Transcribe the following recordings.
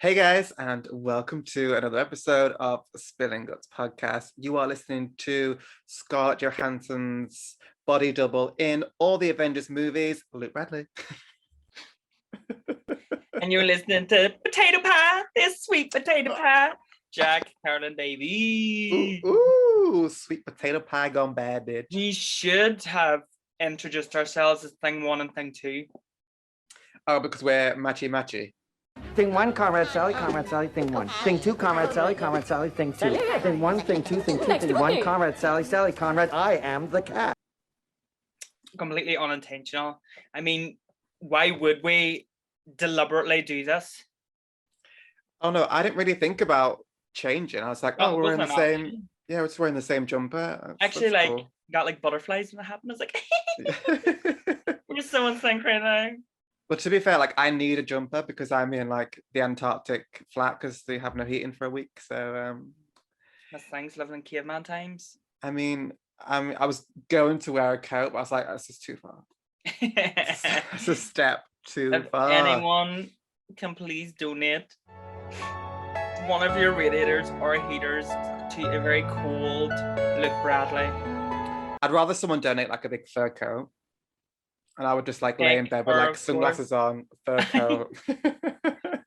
Hey guys, and welcome to another episode of Spilling Guts podcast. You are listening to Scarlett Johansson's body double in all the Avengers movies, Luke Bradley. And you're listening to Potato Pie, this sweet potato pie. Jack, Carolyn, baby. Ooh, sweet potato pie gone bad, bitch. We should have introduced ourselves as thing one and thing two. Oh, because we're matchy. Thing one, Comrade Sally, thing one. Thing two, Comrade Sally, thing two. Thing one, thing two, thing one, Comrade Sally, Comrade, I am the cat. Completely unintentional. I mean, why would we deliberately do this? Oh no, I didn't really think about changing. I was like, we're in the same. Yeah, we're just wearing the same jumper. That's cool. Got like butterflies when it happened. I was like, we're so in sync right now. But to be fair, like I need a jumper because I'm in like the Antarctic flat because they have no heating for a week. So that's thanks living in caveman times. I mean, I was going to wear a coat, but I was like, that's just too far. It's a step too far. Anyone can please donate one of your radiators or heaters to a very cold Luke Bradley. I'd rather someone donate like a big fur coat. And I would just like lay in bed with like sunglasses on, fur coat.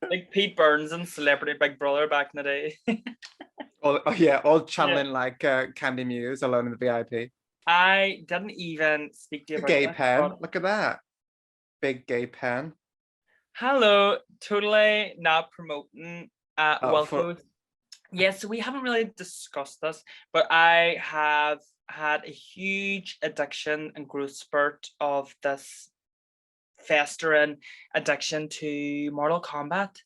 Like Pete Burns and Celebrity Big Brother back in the day. all channeling like Candy Muse alone in the VIP. I didn't even speak to you about gay pen. Look at that. Big gay pen. Hello, totally not promoting welcome. Yes, so we haven't really discussed this, but I have had a huge addiction and growth spurt of this festering addiction to Mortal Kombat.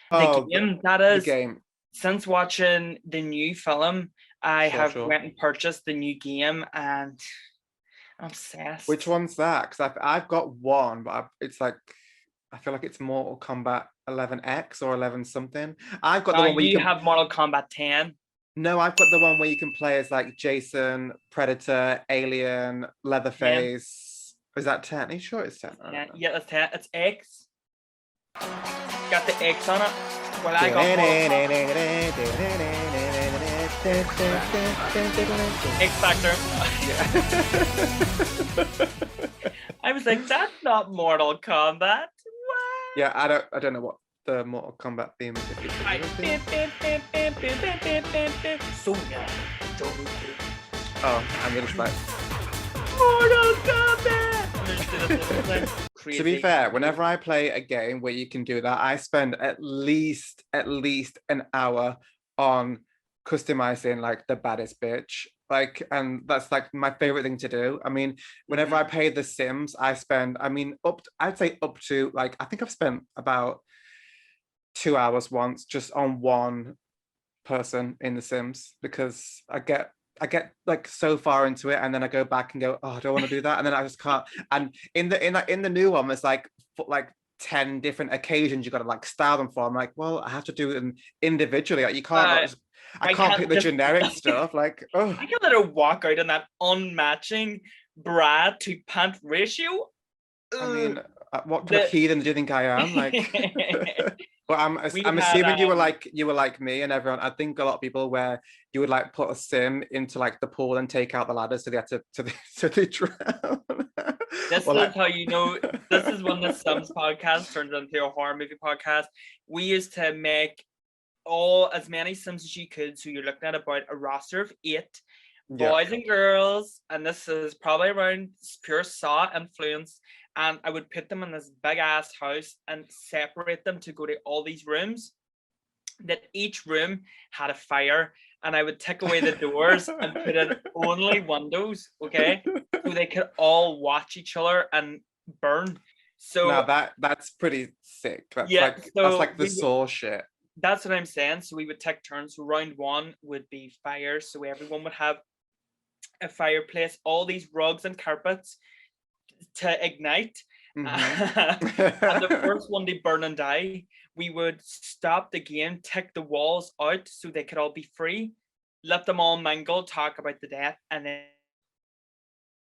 The game, that is. The game. Since watching the new film, I went and purchased the new game and I'm obsessed. Which one's that? Because I've got one, but it's like, I feel like it's Mortal Kombat 11X or 11 something. I've got the one where you have Mortal Kombat 10. No, I've got the one where you can play as like Jason, Predator, Alien, Leatherface. Is that 10? Are you sure it's 10? Yeah, it's 10. It's X. Got the X on it. Well, I got X Factor. I was like, that's not Mortal Kombat. What? Yeah, I don't know what the Mortal Kombat theme is. Oh, I'm gonna like Mortal Kombat. To be fair, whenever I play a game where you can do that, I spend at least an hour on customizing like the baddest bitch. Like, and that's like my favorite thing to do. I mean, whenever I play The Sims, I'd say up to like, I think I've spent about 2 hours once just on one person in The Sims because I get like so far into it and then I go back and go, oh, I don't want to do that, and then I just can't. And in the new one, there's like 10 different occasions you got to like style them for. I'm like, well, I have to do them individually. Like, you can't. I can't pick the generic stuff. Like, oh, I can let her walk out in that unmatching bra to pant ratio. I mean, what kind of heathen do you think I am? Like, well, I'm assuming you were like me and everyone. I think a lot of people where you would like put a sim into like the pool and take out the ladder so they had to they drown. This is how you know. This is when the Sims podcast turns into a horror movie podcast. We used to make as many Sims as you could, so you're looking at about a roster of 8 boys and girls, and this is probably around pure Saw influence. And I would put them in this big ass house and separate them to go to all these rooms. That each room had a fire, and I would take away the doors and put in only windows, okay, so they could all watch each other and burn. So now that's pretty sick. That's like the Saw shit. That's what I'm saying. So we would take turns. So round 1 would be fire. So everyone would have a fireplace, all these rugs and carpets to ignite. Mm-hmm. And the first one they burn and die, we would stop the game, take the walls out so they could all be free, let them all mingle, talk about the death, and then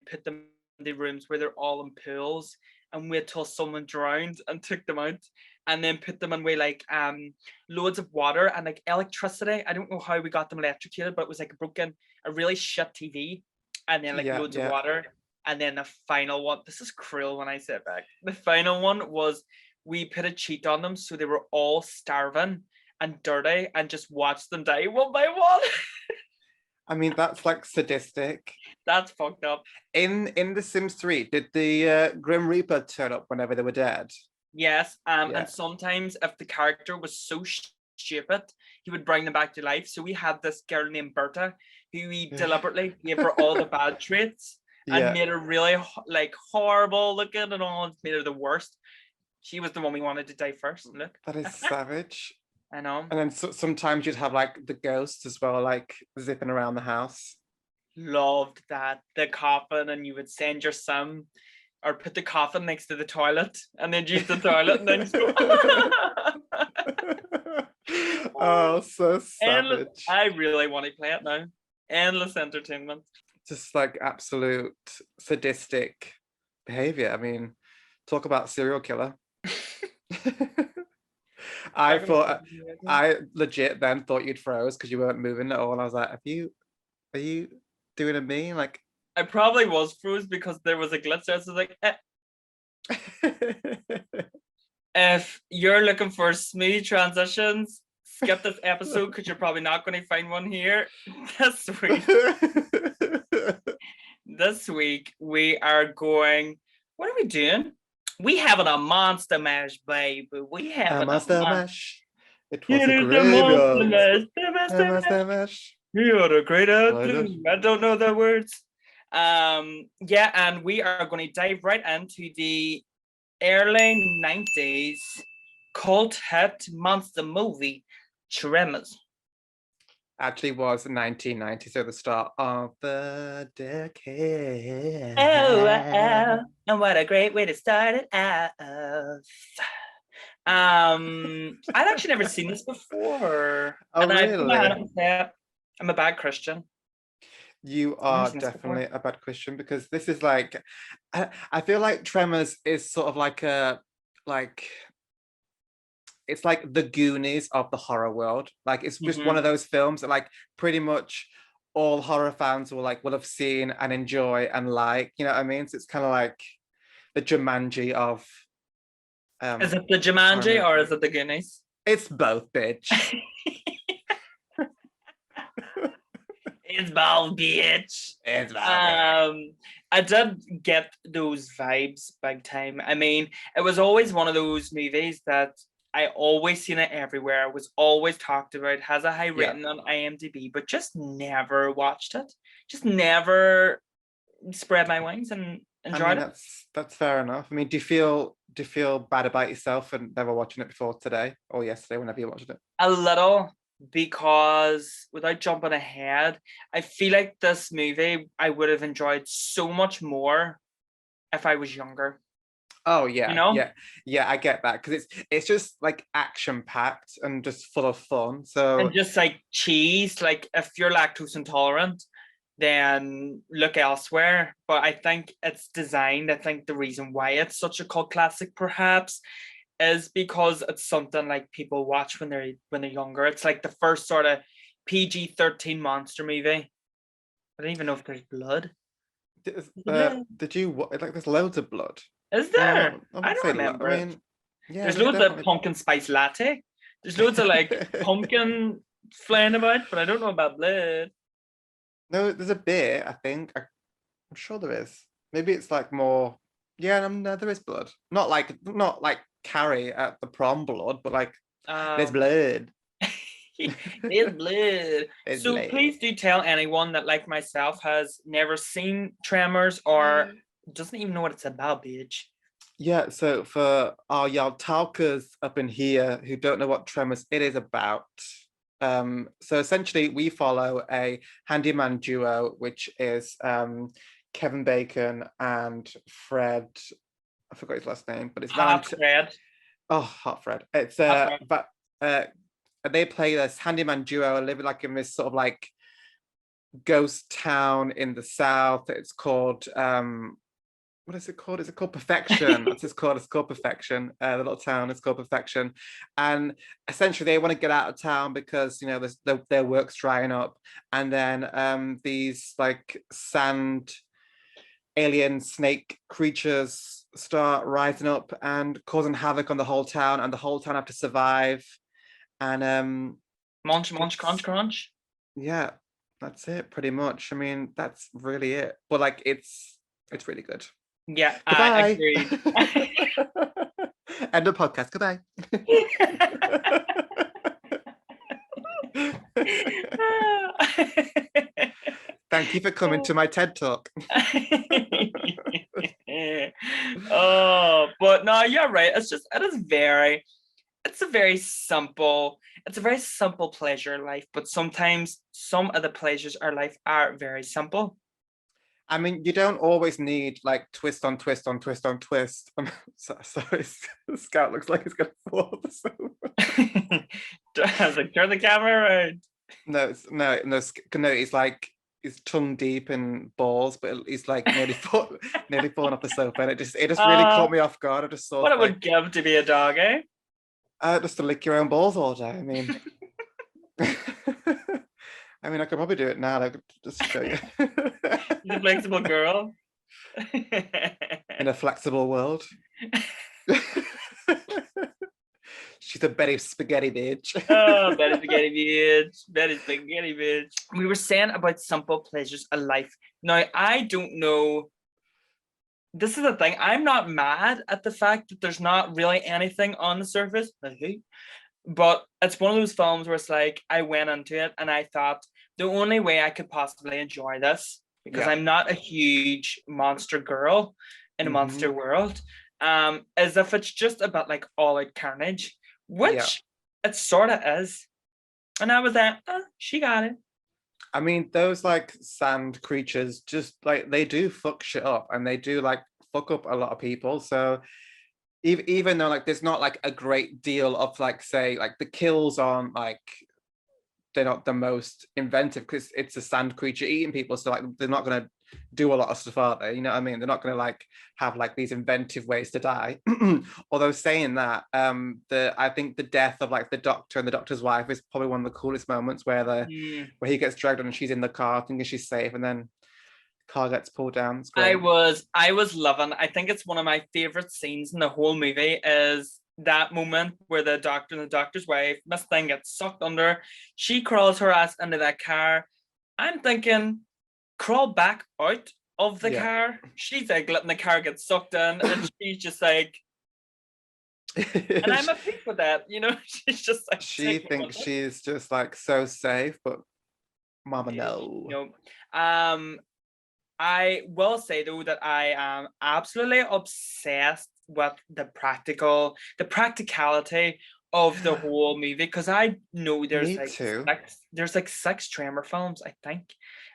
put them in the rooms where they're all in pools and wait till someone drowned and took them out, and then put them in with like loads of water and like electricity. I don't know how we got them electrocuted, but it was like a really shit TV, and then like loads of water. And then the final one, this is cruel when I say it back. The final one was we put a cheat on them so they were all starving and dirty and just watched them die one by one. I mean, that's like sadistic. That's fucked up. In The Sims 3, did the Grim Reaper turn up whenever they were dead? Yes, and sometimes if the character was so stupid, he would bring them back to life. So we had this girl named Berta who we deliberately gave her all the bad traits and made her really like horrible looking and all, made her the worst. She was the one we wanted to die first. Look, that is savage. I know. And then sometimes you'd have like the ghosts as well, like zipping around the house. Loved that. The coffin, and you would send your sim or put the coffin next to the toilet and then use the toilet and then just go. Oh, so savage. I really want to play it now. Endless entertainment. Just like absolute sadistic behavior. I mean, talk about serial killer. I legit then thought you'd froze because you weren't moving at all. And I was like, are you doing a me? Like, I probably was froze because there was a glitch there. So I was like, If you're looking for smooth transitions, skip this episode because you're probably not going to find one here. This week we are going. What are we doing? We having a monster mash, baby. We having a monster mash. It was a graveyard. Monster mash. You're a great blue. I don't know the words. Yeah, and we are going to dive right into the early 90s cult hit monster movie, Tremors. Actually was 1990, so the start of the decade. Oh, and what a great way to start it out. I'd actually never seen this before. Oh, and really? I'm a bad Christian. You are definitely a bad Christian because this is like, I feel like Tremors is sort of like it's like the Goonies of the horror world. Like it's just one of those films that like pretty much all horror fans will have seen and enjoy and like, you know what I mean? So it's kind of like the Jumanji of is it the Jumanji or is it the Goonies? It's both, bitch. It's both, bitch. It's both. I did get those vibes big time. I mean, it was always one of those movies that I always seen it everywhere, was always talked about, has a high rating on IMDb, but just never watched it. Just never spread my wings and enjoyed it. That's fair enough. I mean, do you feel bad about yourself for never watching it before today or yesterday, whenever you watched it? A little, because without jumping ahead, I feel like this movie I would have enjoyed so much more if I was younger. Oh yeah, you know? yeah, I get that because it's just like action packed and just full of fun. So and just like cheese, like if you're lactose intolerant, then look elsewhere. But I think it's designed. I think the reason why it's such a cult classic, perhaps, is because it's something like people watch when they're younger. It's like the first sort of PG-13 monster movie. I don't even know if there's blood. Did you like? There's loads of blood. Is there? I don't remember. I mean, yeah, there's loads of pumpkin spice latte. There's loads of like pumpkin flying about, but I don't know about blood. No, there's a bit. I think I'm sure there is. Maybe it's like more. Yeah, no, there is blood. Not like Carrie at the prom blood, but like there's blood. There's blood. So please do tell anyone that, like myself, has never seen Tremors or doesn't even know what it's about, bitch. Yeah, so for our y'all talkers up in here who don't know what Tremors it is about, so essentially we follow a handyman duo, which is Kevin Bacon and Fred. I forgot his last name, but it's Fred. Oh, Hot Fred. It's but they play this handyman duo, living like in this sort of like ghost town in the south. It's called what is it called? Is it called Perfection? That's it's called. It's called Perfection. The little town is called Perfection, and essentially they want to get out of town because their work's drying up, and then these like sand alien snake creatures start rising up and causing havoc on the whole town, and the whole town have to survive. And munch, crunch, crunch. Yeah, that's it pretty much. I mean, that's really it. But like, it's really good. Yeah, Goodbye. I agree. End of podcast. Goodbye. Thank you for coming to my TED Talk. Oh, but no, you're right. It's a very simple pleasure in life, but sometimes some of the pleasures in our life are very simple. I mean, you don't always need like twist on twist on twist on twist. Sorry, Scout looks like he's gonna fall off the sofa. I was like, turn the camera around. No, he's like his tongue deep in balls, but he's like nearly falling off the sofa, and it just really caught me off guard. I just saw what it would give to be a dog, eh? Just to lick your own balls all day. I mean, I could probably do it now. I could just show you. You're a flexible girl. In a flexible world. She's a Betty Spaghetti bitch. Oh, Betty Spaghetti bitch. Betty Spaghetti bitch. We were saying about simple pleasures of life. Now, I don't know. This is the thing. I'm not mad at the fact that there's not really anything on the surface. But it's one of those films where it's like, I went into it and I thought the only way I could possibly enjoy this, because I'm not a huge monster girl in a monster world, is if it's just about like all out carnage, which it sort of is. And I was like, she got it. I mean, those like sand creatures, just like they do fuck shit up, and they do like fuck up a lot of people. So even though like there's not like a great deal of like, say, like the kills aren't like, they're not the most inventive because it's a sand creature eating people, so like they're not going to do a lot of stuff, are they? You know what I mean? They're not going to like have like these inventive ways to die. Although saying that, I think the death of like the doctor and the doctor's wife is probably one of the coolest moments, where where he gets dragged on and she's in the car thinking she's safe, and then the car gets pulled down. It's great. I was loving. I think it's one of my favorite scenes in the whole movie is that moment where the doctor and the doctor's wife, Miss Thing, gets sucked under. She crawls her ass into that car. I'm thinking, crawl back out of the car. She's like letting the car get sucked in, and she's just like, and I'm a peak with that, she's just like, she thinks she's just like so safe, but mama no. I will say though that I am absolutely obsessed with the practicality of the whole movie, because I know there's like 6 Tremor films, I think.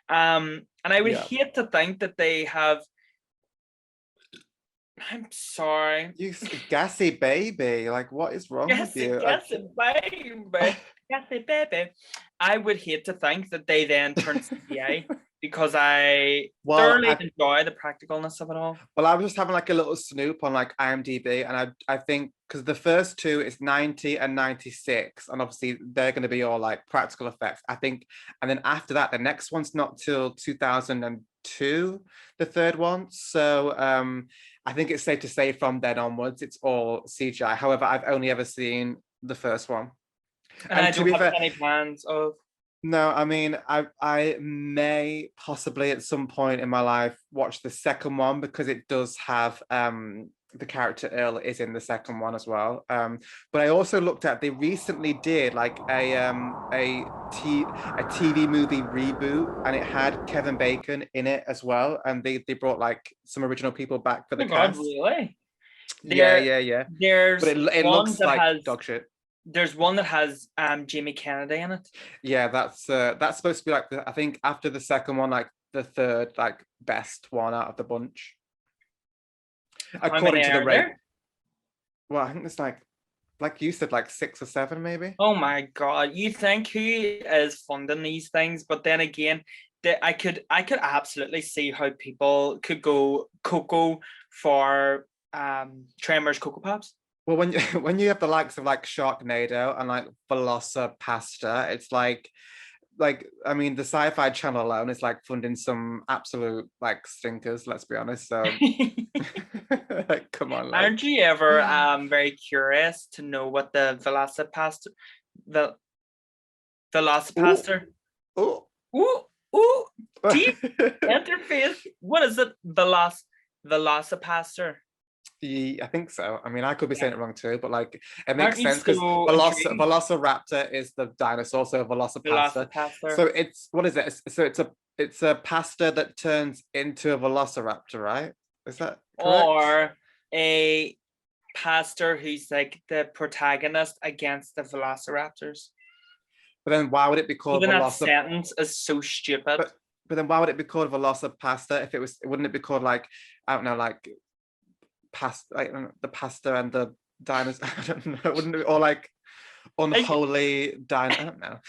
And I would hate to think that they have. I'm sorry. You gassy baby. Like, what is wrong with you? Gassy baby. Gassy baby. I would hate to think that they then turn CGI, because I thoroughly enjoy the practicalness of it all. Well, I was just having like a little snoop on like IMDb, and I think because the first two is 90 and 96, and obviously they're going to be all like practical effects, I think. And then after that, the next one's not till 2002, the third one. So I think it's safe to say from then onwards, it's all CGI. However, I've only ever seen the first one. And I don't have any plans of. No, I mean, I may possibly at some point in my life watch the second one, because it does have the character Earl is in the second one as well. But I also looked at, they recently did like a TV movie reboot, and it had Kevin Bacon in it as well, and they brought like some original people back for the cast. Really? Yeah. There's but it looks like dog shit. There's one that has Jamie Kennedy in it. Yeah, that's supposed to be like I think after the second one, like the third like best one out of the bunch. According to the rate. Well, I think it's like you said, like 6 or 7 maybe. Oh my god! You think who is funding these things? But then again, I could absolutely see how people could go cocoa for Tremors Cocoa Pops. Well, when you when you have the likes of like Sharknado and like Velocipasta, it's like I mean the Sci-Fi Channel alone is like funding some absolute like stinkers, let's be honest. So like, come on, like. Aren't you ever very curious to know what the Velocipaster Oh, ooh deep interface, what is it? Velocipaster. I think so. I mean, I could be saying it wrong too, but like it makes Aren't you sense because so intrigued? Velociraptor is the dinosaur, so Velocipasta. Velocipaster. So it's what is it? So it's a pasta that turns into a Velociraptor, right? Is that correct? Or a pastor who's like the protagonist against the Velociraptors. But then why would it be called Even that sentence is so stupid. But then why would it be called Velocipasta if it was? Wouldn't it be called like, I don't know, like pasta, like the pasta and the dinosaur? I don't know. Wouldn't it, or like unholy dino? I don't know.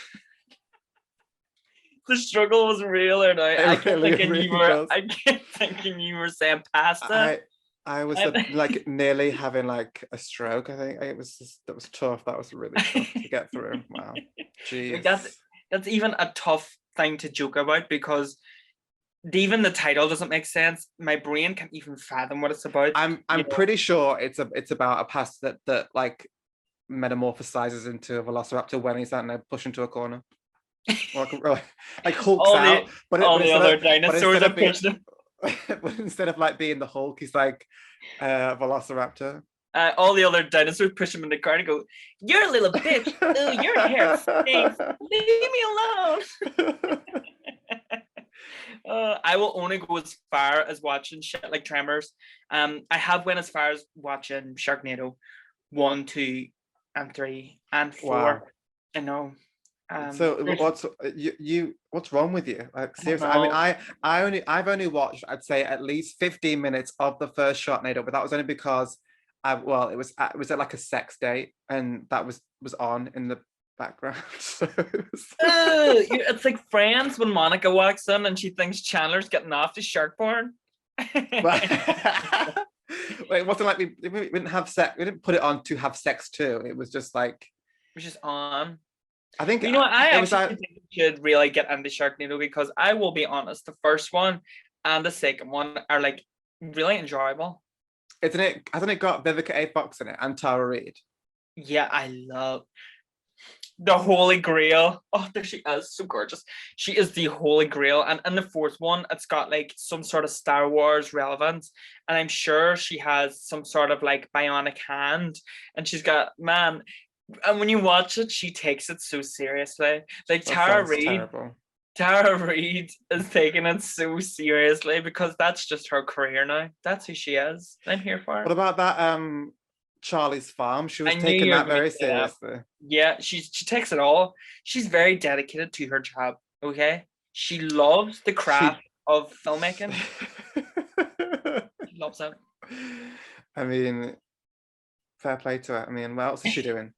The struggle was real, and I kept thinking really you were. was. I kept thinking you were saying pasta. I was like nearly having like a stroke. I think it was just, that was tough. That was really tough to get through. Wow, jeez. That's even a tough thing to joke about because even the title doesn't make sense. My brain can't even fathom what it's about. I'm pretty sure it's about a pasta that like metamorphosizes into a velociraptor when he's out there pushed into a corner. Like hulks out, but all the other dinosaurs are pushed. But instead of like being the Hulk, he's like Velociraptor. All the other dinosaurs push him in the car and go, "You're a little bitch. Ooh, your hair stinks. Leave me alone." I will only go as far as watching shit like Tremors. I have went as far as watching Sharknado 1, 2, and 3, and 4. Wow. I know. So what's wrong with you? Like seriously, I mean, I've only watched, I'd say, at least 15 minutes of the first Sharknado, but that was only because it was at like a sex date, and that was on in the background. So it's like Friends when Monica walks in and she thinks Chandler's getting off to shark porn. Wait, it wasn't like we didn't have sex. We didn't put it on to have sex too. It was just like it was just on. I think you know what, I actually think we should really get into Sharknado because I will be honest, the first one and the second one are like really enjoyable. Hasn't it got Vivica A. Fox in it and Tara Reid? Yeah, I love the Holy Grail. Oh, there she is, so gorgeous. She is the Holy Grail. And in the fourth one, it's got like some sort of Star Wars relevance. And I'm sure she has some sort of like bionic hand. And she's got, man, and when you watch it, she takes it so seriously. Like Tara Reid is taking it so seriously because that's just her career now. That's who she is. I'm here for it. What about that Charlie's Farm? She was taking that very seriously. Yeah, she takes it all. She's very dedicated to her job. Okay, she loves the craft of filmmaking. She loves it. I mean, fair play to her. I mean, what else is she doing?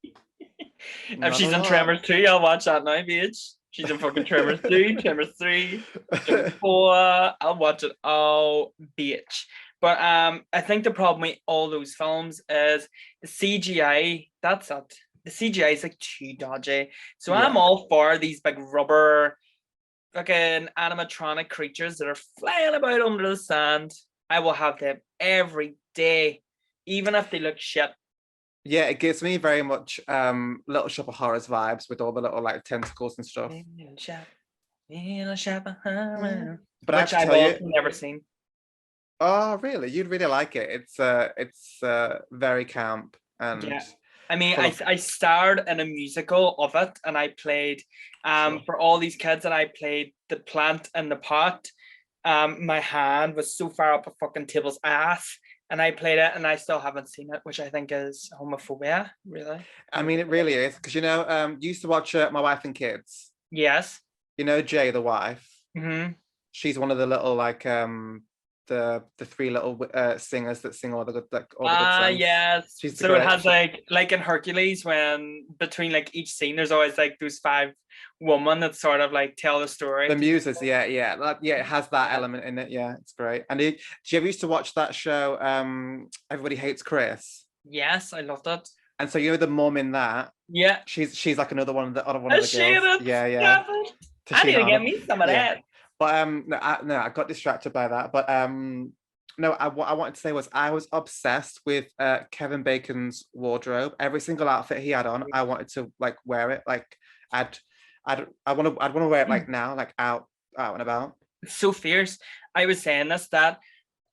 If she's in Tremors 2, I'll watch that now, bitch. She's in fucking Tremors 2, Tremors 3, Tremors 4. I'll watch it all, bitch. But I think the problem with all those films is the CGI. That's it. The CGI is like too dodgy. So yeah. I'm all for these big rubber fucking animatronic creatures that are flying about under the sand. I will have them every day, even if they look shit. Yeah, it gives me very much Little Shop of Horrors vibes with all the little like tentacles and stuff. But which I've never seen. Oh, really? You'd really like it. It's very camp and. Yeah. I mean, I starred in a musical of it, and I played for all these kids, and I played the plant in the pot. My hand was so far up a fucking table's ass. And I played it, and I still haven't seen it, which I think is homophobia, really. I mean, it really is, because, you know, you used to watch My Wife and Kids. Yes. You know Jay, the wife? Mm-hmm. She's one of the little, like, the three little singers that sing all the good songs. Yes. She's So it has like in Hercules, when between like each scene there's always like those 5 women that sort of like tell the story. The muses, it has that element in it. Yeah, it's great. And do you ever used to watch that show, Everybody Hates Chris? Yes, I loved it. And so you know the mom in that. Yeah, she's like another one of the girls. Yeah. I need to get me some of that. But no, I got distracted by that. But no, what I wanted to say was I was obsessed with Kevin Bacon's wardrobe. Every single outfit he had on, I wanted to like wear it. Like I'd want to wear it like now, like out and about. So fierce. I was saying this, that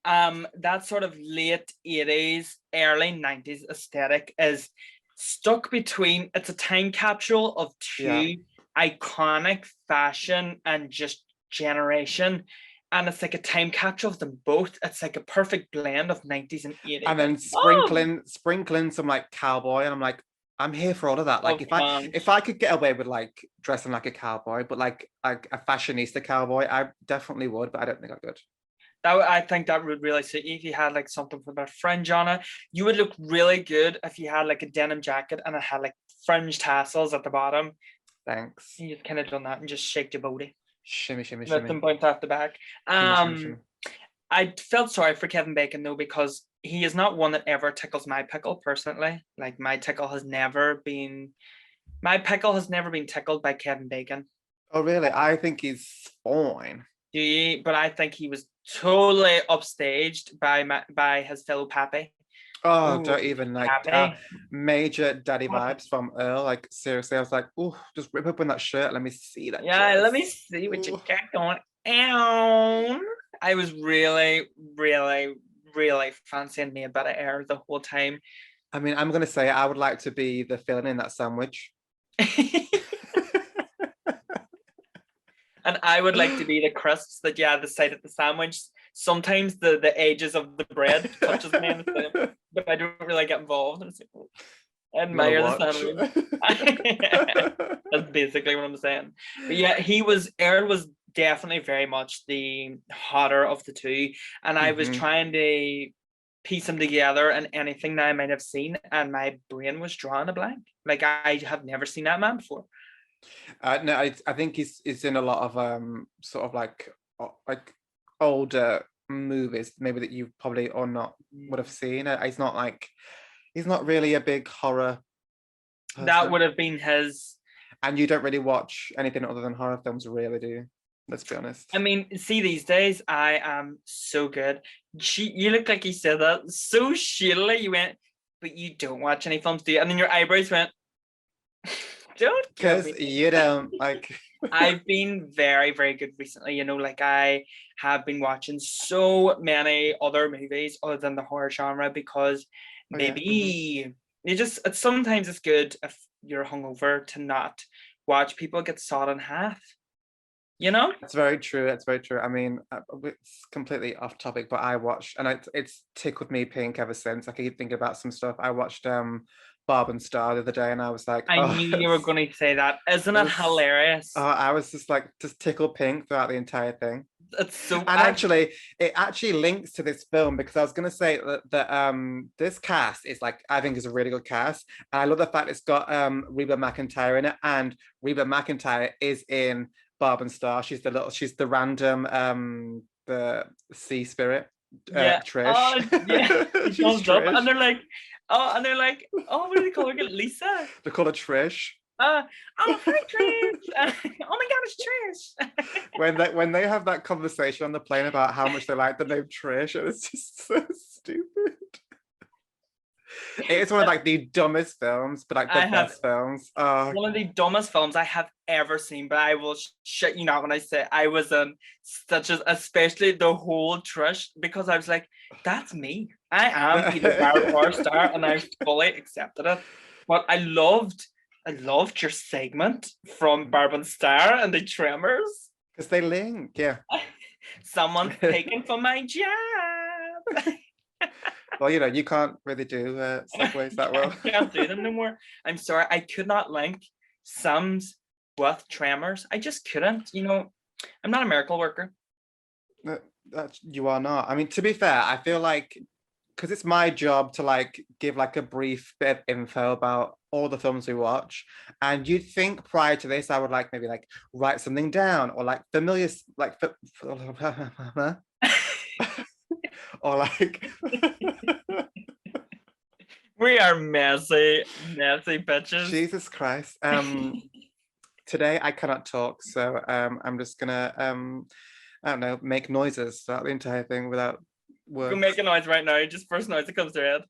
that sort of late 80s, early 90s aesthetic is stuck between, it's a time capsule of two iconic fashion and just generation, and it's like a time capsule of them both. It's like a perfect blend of 90s and 80s, and then sprinkling some like cowboy, and I'm like, I'm here for all of that. Like if I could get away with like dressing like a cowboy, but like a fashionista cowboy, I definitely would, but I don't think I could. I think that would really suit you if you had like something with a fringe on it. You would look really good if you had like a denim jacket and it had like fringe tassels at the bottom. Thanks. You just kind of done that and just shake your booty. Shimmy. Let them bounce off the back. Shimmy. I felt sorry for Kevin Bacon though, because he is not one that ever tickles my pickle personally. Like my pickle has never been tickled by Kevin Bacon. Oh really? I think he's fine. Do you? But I think he was totally upstaged by his fellow Pappy. Oh, don't even like major daddy vibes from Earl. Like seriously, I was like, oh, just rip open that shirt. Let me see that. Yeah, dress. let me see what you got going on. I was really, really, really fancying me a bit of air the whole time. I mean, I'm gonna say I would like to be the filling in that sandwich. And I would like to be the crisps that you had the side of the sandwich. Sometimes the edges of the bread touches me, but I don't really get involved. I admire the sandwich. That's basically what I'm saying. But yeah, Aaron was definitely very much the hotter of the two. And I was trying to piece them together and anything that I might have seen, and my brain was drawing a blank. Like I have never seen that man before. No, I think he's in a lot of sort of like older movies, maybe that you probably or not would have seen. He's not really a big horror person. That would have been his. And you don't really watch anything other than horror films, really, do you? Let's be honest. I mean, see, these days I am so good. You look like you said that so shittily. You went, but you don't watch any films, do you? And then your eyebrows went. Don't, because you don't like. I've been very, very good recently. You know, like I have been watching so many other movies other than the horror genre, because maybe sometimes it's good if you're hungover to not watch people get sawed in half. You know, that's very true. I mean, it's completely off topic, but I watched, and it's tickled me pink ever since. I keep thinking about some stuff. I watched Barb and Star the other day, and I was like, I knew you were going to say that. Isn't it hilarious? I was just like, just tickled pink throughout the entire thing. It's so. And actually, it actually links to this film, because I was going to say that this cast is like, I think is a really good cast, and I love the fact it's got Reba McEntire in it, and Reba McEntire is in Barb and Star. She's the random the sea spirit. Trish. Oh, yeah. She comes up and they're like, what do they call her? Lisa? They call her Trish. Oh, hi, Trish. Oh my God, it's Trish. when they have that conversation on the plane about how much they like the name Trish, and it's just so stupid. It's one of like the dumbest films, but like the best films. One of the dumbest films I have ever seen, but I will shit you not when I say I was especially the whole Trish, because I was like, that's me. I am Peter Barrett star, and I fully accepted it. But I loved your segment from Barb and Star and the Tremors. Because they link, yeah. Someone's taken from my job. Well, you know, you can't really do segues that well. I can't do them no more. I'm sorry, I could not link Sims with Tremors. I just couldn't. You know, I'm not a miracle worker. You are not. I mean, to be fair, I feel like because it's my job to like give like a brief bit of info about all the films we watch, and you'd think prior to this I would like maybe like write something down or like familiar like or like We are messy bitches. Jesus Christ. Today I cannot talk, so I'm just gonna I don't know, make noises throughout the entire thing without words. You can make a noise right now. Just first noise that comes to your head.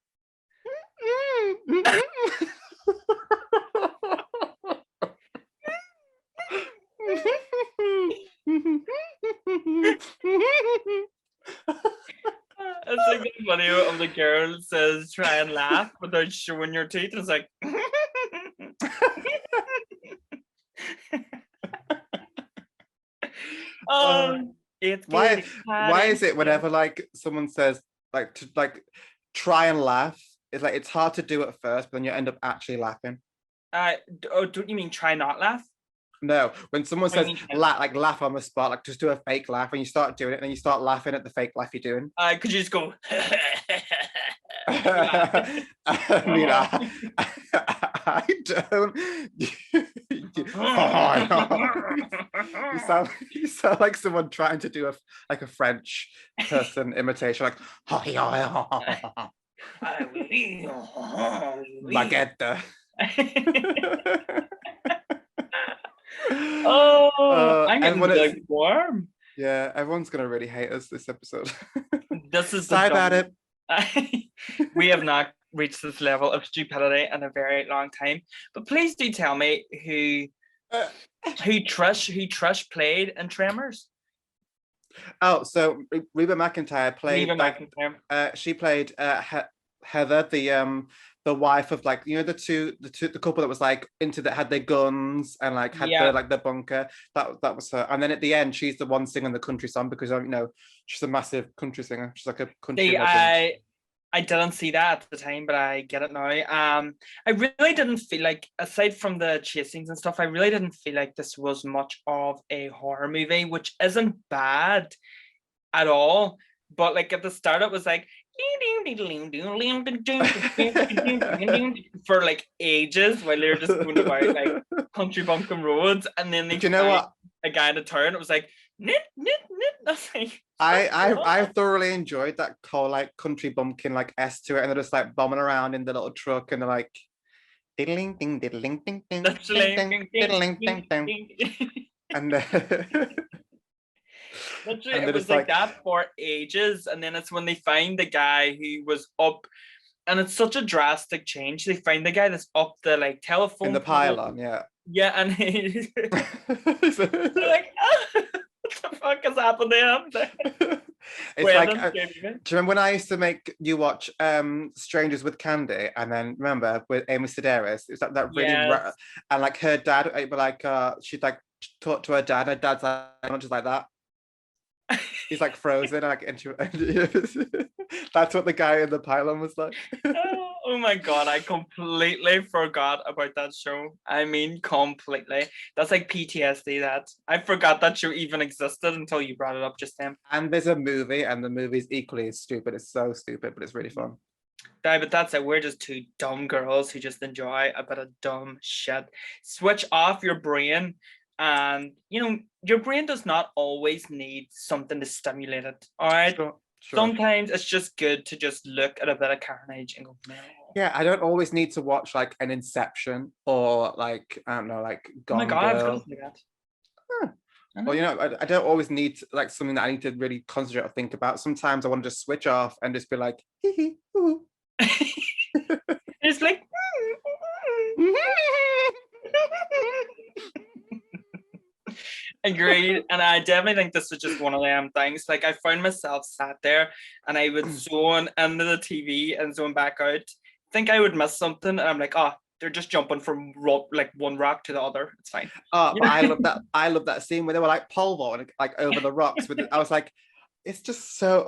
It's like the video of the girl that says try and laugh without showing your teeth. It's like why is it whenever like someone says like to like try and laugh, it's like it's hard to do at first, but then you end up actually laughing. Don't you mean try not laugh? No, when someone says laugh on the spot, like just do a fake laugh, when you start doing it, and then you start laughing at the fake laugh you're doing. Could you just go? I mean, I don't. You sound like someone trying to do a French person imitation, like baguette. I'm getting like warm. Yeah, everyone's gonna really hate us this episode. This is sorry about it. We have not reached this level of stupidity in a very long time. But please do tell me who Trish played in Tremors. Oh, so Reba McEntire played. She played Heather, the wife of like the couple that was like into that had their guns and like had the bunker. That was her. And then at the end, she's the one singing the country song because she's a massive country singer. She's like a country legend. I didn't see that at the time, but I get it now. I really didn't feel like, aside from the chase scenes and stuff, I really didn't feel like this was much of a horror movie, which isn't bad at all. But like at the start, it was like for like ages while they were just going about like country bumpkin roads, and then they a guy in a turn. It was like nothing. I thoroughly enjoyed that whole like country bumpkin like S to it, and they're just like bombing around in the little truck, and they're like diddling ding diddling ding ding diddling ding ding, and literally it was like that for ages, and then it's when they find the guy who was up, and it's such a drastic change. They find the guy that's up the like telephone in the pylon, and he's like, what the fuck has happened to him? It's like, do you remember when I used to make you watch Strangers with Candy, and then remember with Amy Sedaris? It's like that really, and like her dad, it'd be like she'd like talk to her dad, and her dad's like just like that. He's like frozen, like, and that's what the guy in the pylon was like. Oh my god, I completely forgot about that show. I mean, completely. That's like PTSD. That I forgot that show even existed until you brought it up just then. And there's a movie, and the movie's equally as stupid. It's so stupid, but it's really fun. But that's it. We're just two dumb girls who just enjoy a bit of dumb shit. Switch off your brain. And your brain does not always need something to stimulate it. All right. Sure. Sometimes it's just good to just look at a bit of carnage and go, no. Yeah, I don't always need to watch like an Inception or like I don't know, like Gone oh my God, Girl. I was gonna say that. Well, I don't always need like something that I need to really concentrate or think about. Sometimes I want to just switch off and just be like, hee hee, ooh. It's like. Agreed. And I definitely think this is just one of them things. Like I found myself sat there and I would zone into the TV and zone back out. Think I would miss something, and I'm like, they're just jumping from like one rock to the other. It's fine. But I love that. I love that scene where they were like pole vaulting like over the rocks. I was like, it's just so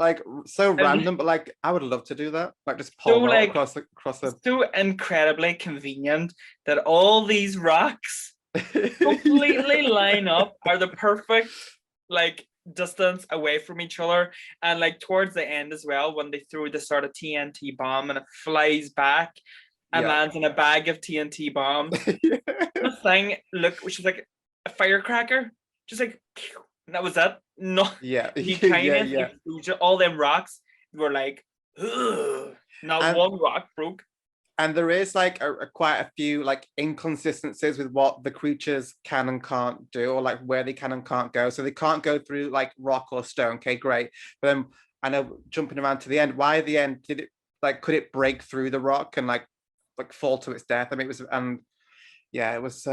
random, but like I would love to do that. Like just pole vault like, across the. So incredibly convenient that all these rocks completely line up, are the perfect like distance away from each other. And like towards the end as well, when they threw the sort of TNT bomb and it flies back and lands in a bag of TNT bombs. The thing, look, which was like a firecracker, just like, and that was it. No, the tiniest explosion, all them rocks were like, ugh. Not one rock broke. And there is like quite a few like inconsistencies with what the creatures can and can't do, or like where they can and can't go. So they can't go through like rock or stone. Okay, great. But then I know, jumping around to the end, why at the end did it, like, could it break through the rock and like fall to its death? I mean, it was, and yeah, it was.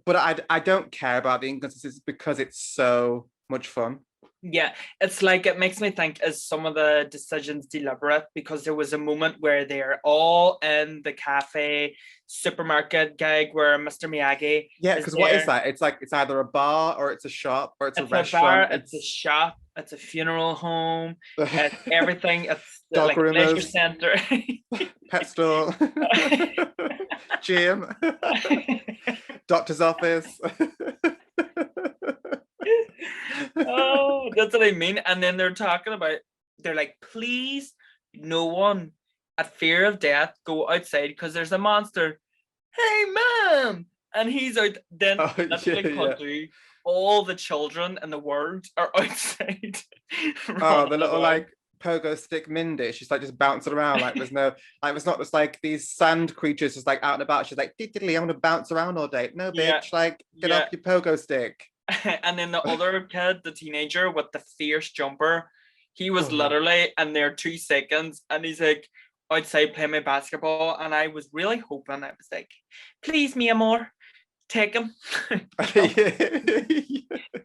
But I don't care about the inconsistencies because it's so much fun. Yeah, it's like, it makes me think, is some of the decisions deliberate? Because there was a moment where they're all in the cafe supermarket gig where Mr. Miyagi. Yeah, because what is that? It's like, it's either a bar or it's a shop or it's a restaurant. It's a shop. It's a funeral home. It's everything. It's dog like groomers, leisure center, pet store, gym, doctor's office. Oh, that's what I mean. And then they're talking about, they're like, please, no one at fear of death go outside because there's a monster. Hey, mom. And he's out. Then all the children in the world are outside. Oh, the little like pogo stick Mindy. She's like just bouncing around like there's no, like it's not just like these sand creatures just like out and about. She's like, diddly, I want to bounce around all day. No, bitch, like get off your pogo stick. And then the other kid, the teenager with the fierce jumper, he was literally in there 2 seconds and he's like outside playing my basketball. And I was really hoping, I was like, please, me more, take him.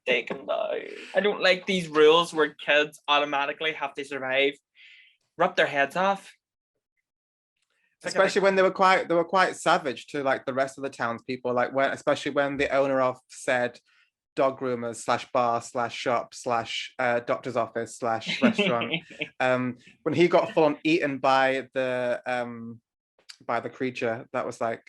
Take him now. I don't like these rules where kids automatically have to survive. Rip their heads off. Especially when they were quite savage to like the rest of the townspeople, like when, especially when the owner of said dog groomers / bar / shop / doctor's office / restaurant. When he got full on eaten by the creature, that was like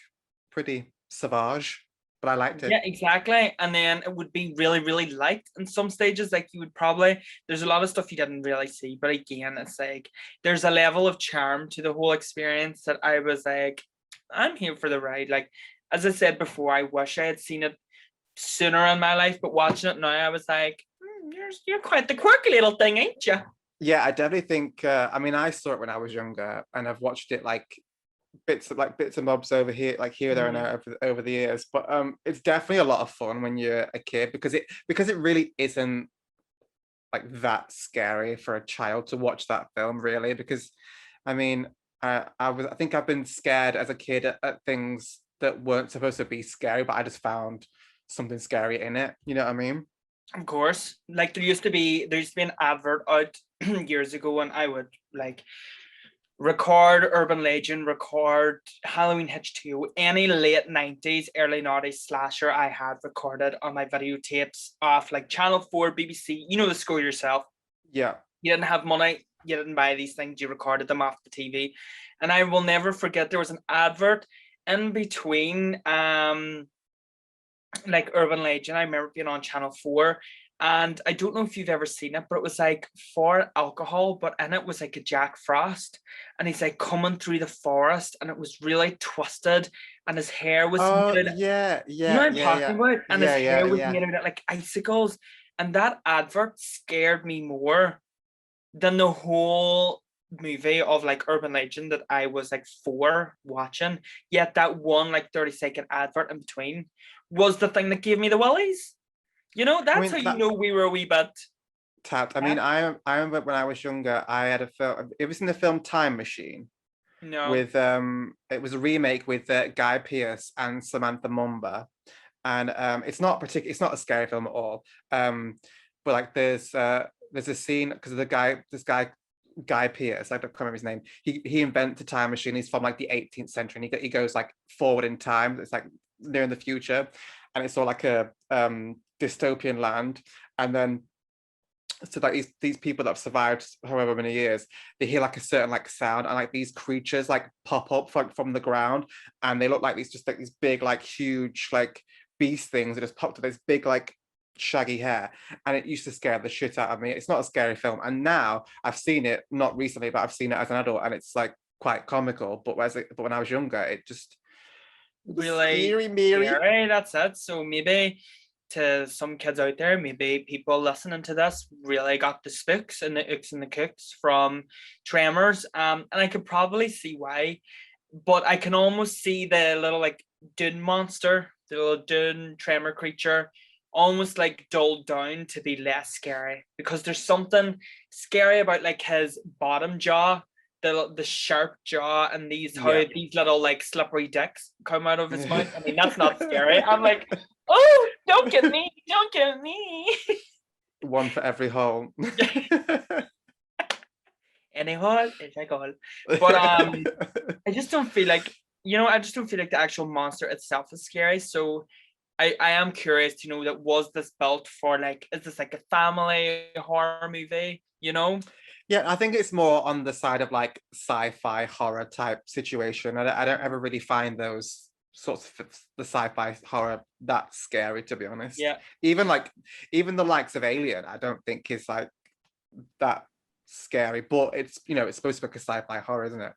pretty savage, but I liked it. Yeah, exactly. And then it would be really, really light in some stages. Like you would probably, there's a lot of stuff you didn't really see, but again, it's like there's a level of charm to the whole experience that I was like, I'm here for the ride. Like, as I said before, I wish I had seen it sooner in my life, but watching it now, I was like, you're quite the quirky little thing, ain't you? Yeah, I definitely think. I mean, I saw it when I was younger, and I've watched it like bits and bobs over here, like here, there, and over the years. But it's definitely a lot of fun when you're a kid because it really isn't like that scary for a child to watch that film, really. Because, I mean, I think I've been scared as a kid at things that weren't supposed to be scary, but I just found something scary in it, you know what I mean? Of course. Like there used to be an advert out years ago when I would like record Urban Legend, record Halloween H2O, any late 90s, early 90s slasher I had recorded on my videotapes off like Channel 4, BBC, you know the score yourself. Yeah. You didn't have money, you didn't buy these things, you recorded them off the TV. And I will never forget there was an advert in between like Urban Legend. I remember being on Channel 4 and I don't know if you've ever seen it, but it was like for alcohol, but in it was like a Jack Frost and he's like coming through the forest and it was really twisted and his hair was made you know what I'm talking about? And his hair was made out of like icicles, and that advert scared me more than the whole movie of like Urban Legend that I was like 4 watching. Yet that one like 30-second advert in between was the thing that gave me the willies. You know, that's how you know we were a wee bit tapped. I mean, I remember when I was younger, I had a film. Have you ever seen the film Time Machine? No. With it was a remake with Guy Pearce and Samantha Mumba, and it's not a scary film at all. But like there's a scene because this guy Guy Pearce, I don't remember his name. He invented a time machine. He's from like the 18th century, and he goes like forward in time. It's like near in the future, and it's all like a dystopian land. And then so like these people that have survived however many years, they hear like a certain like sound, and like these creatures like pop up from the ground, and they look like these big like huge like beast things that just popped to this big like shaggy hair, and it used to scare the shit out of me. It's not a scary film, and now I've seen it, not recently, but I've seen it as an adult, and it's like quite comical. But when I was younger, it just really scary, Mary. scary. That's it. So maybe to some kids out there, maybe people listening to this really got the spooks and the ooks and the cooks from Tremors. And I could probably see why, but I can almost see the little like Dune monster, the little Dune tremor creature, almost like dulled down to be less scary, because there's something scary about like his bottom jaw, the sharp jaw, and these little like slippery dicks come out of his mouth. I mean, that's not scary. I'm like, oh, don't get me, don't get me. One for every hole. Any hole is like hole. But I just don't feel like, I just don't feel like the actual monster itself is scary. So I am curious to know that, was this built for like, is this like a family horror movie, Yeah, I think it's more on the side of like sci-fi horror type situation. I don't ever really find those sorts of the sci-fi horror that scary, to be honest. Yeah. Even the likes of Alien, I don't think is like that scary, but it's it's supposed to be like a sci-fi horror, isn't it?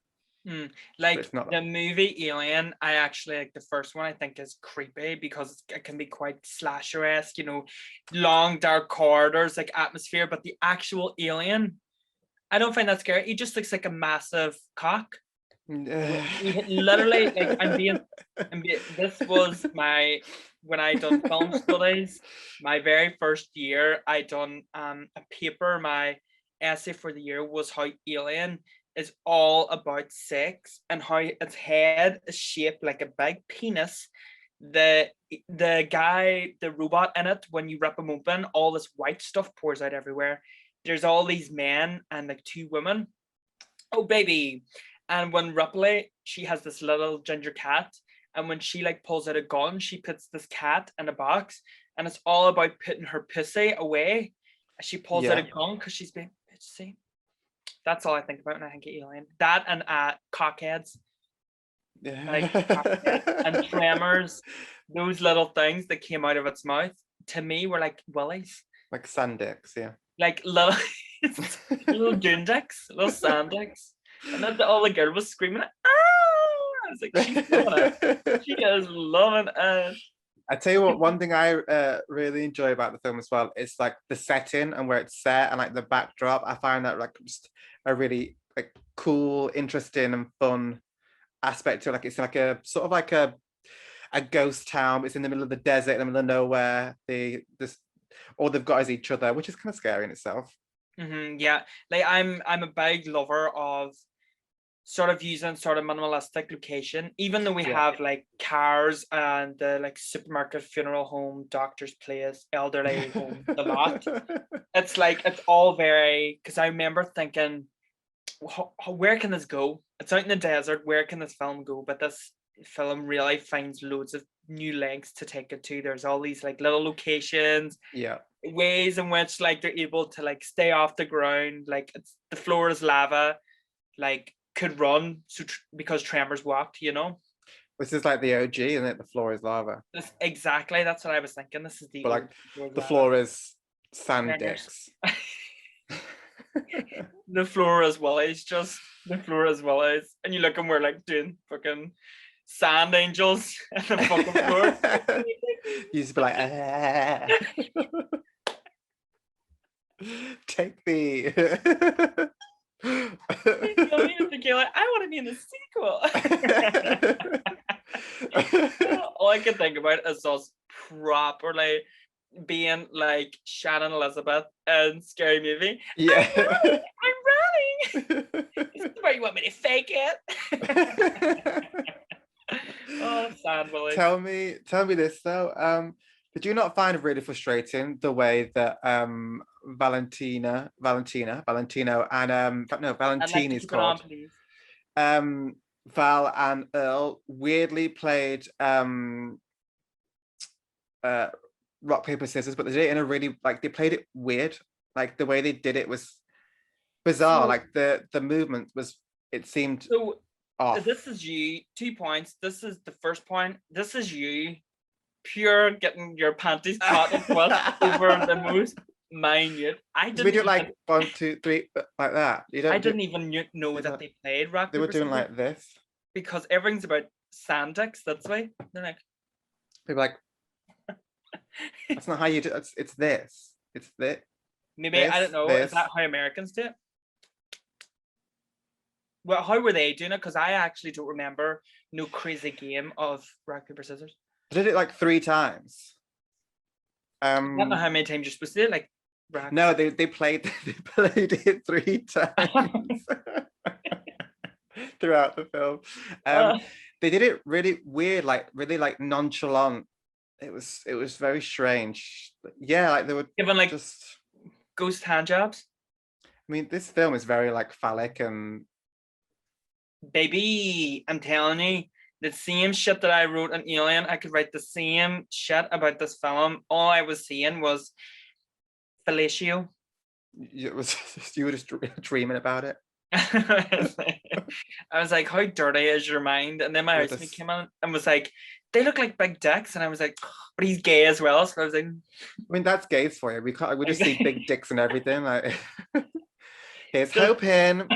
Like the movie Alien, I actually like the first one. I think is creepy because it can be quite slasher-esque, long dark corridors, like atmosphere. But the actual Alien, I don't find that scary. He just looks like a massive cock. He literally, like, this was when I done film studies, my very first year, I done a paper. My essay for the year was how Alien is all about sex and how its head is shaped like a big penis. The guy, the robot in it, when you rip him open, all this white stuff pours out everywhere. There's all these men and like 2 women. Oh baby. And when Ripley, she has this little ginger cat, and when she like pulls out a gun, she puts this cat in a box, and it's all about putting her pussy away. She pulls out a gun because she's being bitchy. That's all I think about when I think of Alien. That and cockheads. Like cockheads and Tremors, those little things that came out of its mouth, to me were like willies. Like sand dicks, yeah. Like little dune dicks, little sand dicks. And then all the girl was screaming, ah! I was like, she's loving it. She is loving it. I tell you what, one thing I really enjoy about the film as well is like the setting and where it's set and like the backdrop. I find that like just a really like cool, interesting, and fun aspect to it. Like it's like a sort of like a ghost town. It's in the middle of the desert, in the middle of nowhere. All they've got is each other, which is kind of scary in itself. Yeah, like I'm a big lover of sort of using sort of minimalistic location, even though we have like cars and like supermarket, funeral home, doctor's place, elderly home, the lot. It's like, it's all very, because I remember thinking, where can this go? It's out in the desert, where can this film go? But this film really finds loads of new lengths to take it to. There's all these like little locations, ways in which like they're able to like stay off the ground, like the floor is lava, like could run because Tremors walked, This is like the OG, and the floor is lava. Exactly, that's what I was thinking. This is but like the floor is sand dicks. The floor as well is just the floor as well is, and you look and we're like doing fucking sand angels on the fucking floor. You just be like, take me. I want to be in the sequel. All I can think about is us properly being like Shannon Elizabeth in Scary Movie. Yeah. I'm running. Is this where you want me to fake it? Oh, sad Willie. Tell me this though. Did you not find it really frustrating the way that Valentino and Valentini's called. Val and Earl weirdly played rock paper scissors, but they did it in a really they played it weird. Like the way they did it was bizarre. So, like the movement was, it seemed off. This is you. 2 points. This is the first point. This is you pure getting your panties caught in twist over the most minute. I didn't we do like 1, 2, 3 like that. You don't. I didn't even know that they played rock. They were doing scissors, like this because everything's about Sandex. That's why they're like. People like. That's not how you do. It's this. It's this. Maybe I don't know. Is that how Americans do it? Well, how were they doing it? Because I actually don't remember no crazy game of rock, paper, scissors. I did it like 3 times. I don't know how many times you're supposed to do it. Like, rock. No, they played it 3 times throughout the film. They did it really weird, like really like nonchalant. It was very strange. Yeah, like they were giving like just ghost hand jobs. I mean, this film is very like phallic and. Baby, I'm telling you, the same shit that I wrote on Alien, I could write the same shit about this film. All I was seeing was fellatio. You were just dreaming about it. I was like, how dirty is your mind? And then my housemate came on and was like, they look like big dicks. And I was like, but he's gay as well. So I was like, I mean, that's gays for you. We just see big dicks and everything. Like, here's hoping.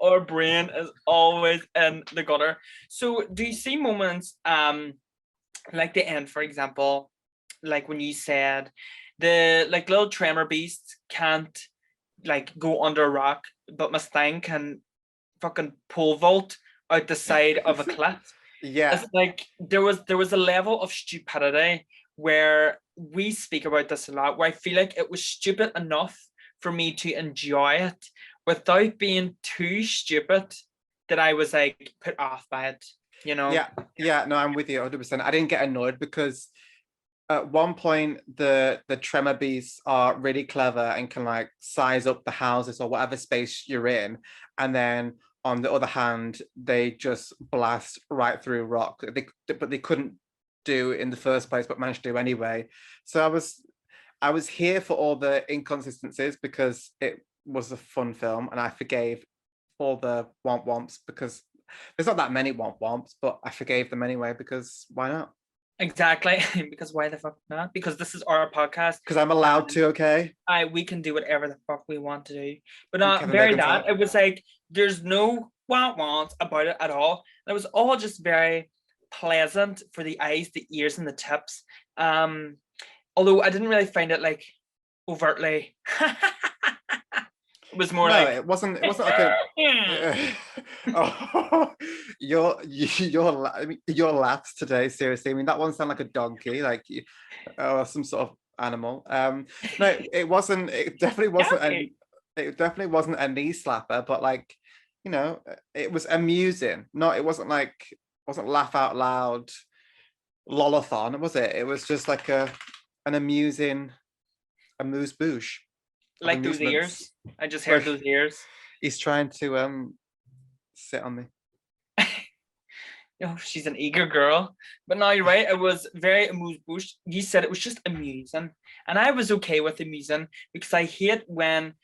Our brain is always in the gutter. So do you see moments like the end, for example, like when you said the like little tremor beast can't like go under a rock, but Mustang can fucking pole vault out the side of a cliff? Yeah, it's like there was a level of stupidity where we speak about this a lot, where I feel like it was stupid enough for me to enjoy it without being too stupid that I was like put off by it, you know? Yeah, no, I'm with you 100%. I didn't get annoyed because at one point the tremor beasts are really clever and can like size up the houses or whatever space you're in, and then on the other hand they just blast right through rock. But they couldn't do in the first place, but managed to do anyway. So I was here for all the inconsistencies because it was a fun film, and I forgave all the womp womps because there's not that many womp womps, but I forgave them anyway because why not? Exactly. Because why the fuck not? Because this is our podcast. Because I'm allowed to, okay? We can do whatever the fuck we want to do. But not very that. It was like there's no womp womps about it at all. It was all just very pleasant for the eyes, the ears, and the tips. Although I didn't really find it like overtly. It was more like it wasn't like a oh, your laughs today, seriously. I mean, that one sounded like a donkey, like some sort of animal. No, it definitely wasn't a knee slapper, but like, you know, it was amusing. It wasn't laugh out loud lolathon, was it? It was just like an amusing amuse bouche. Like those ears. I just heard those ears. He's trying to sit on me. Oh, she's an eager girl. But no, you're right. It was very amuse-bouche. You said it was just amusing. And I was okay with amusing because I hate when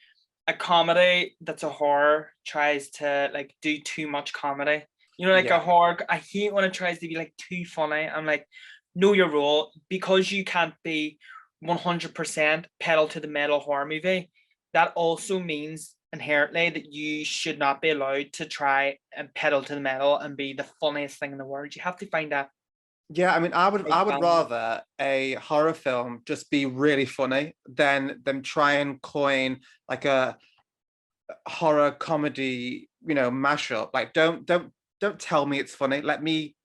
a comedy that's a horror tries to like do too much comedy. You know, like a horror. I hate when it tries to be like too funny. I'm like, know your role, because you can't be 100% pedal to the metal horror movie. That also means inherently that you should not be allowed to try and pedal to the metal and be the funniest thing in the world. You have to find that. Yeah, I mean, I would rather a horror film just be really funny than them try and coin like a horror comedy, you know, mashup. Like, don't tell me it's funny. Let me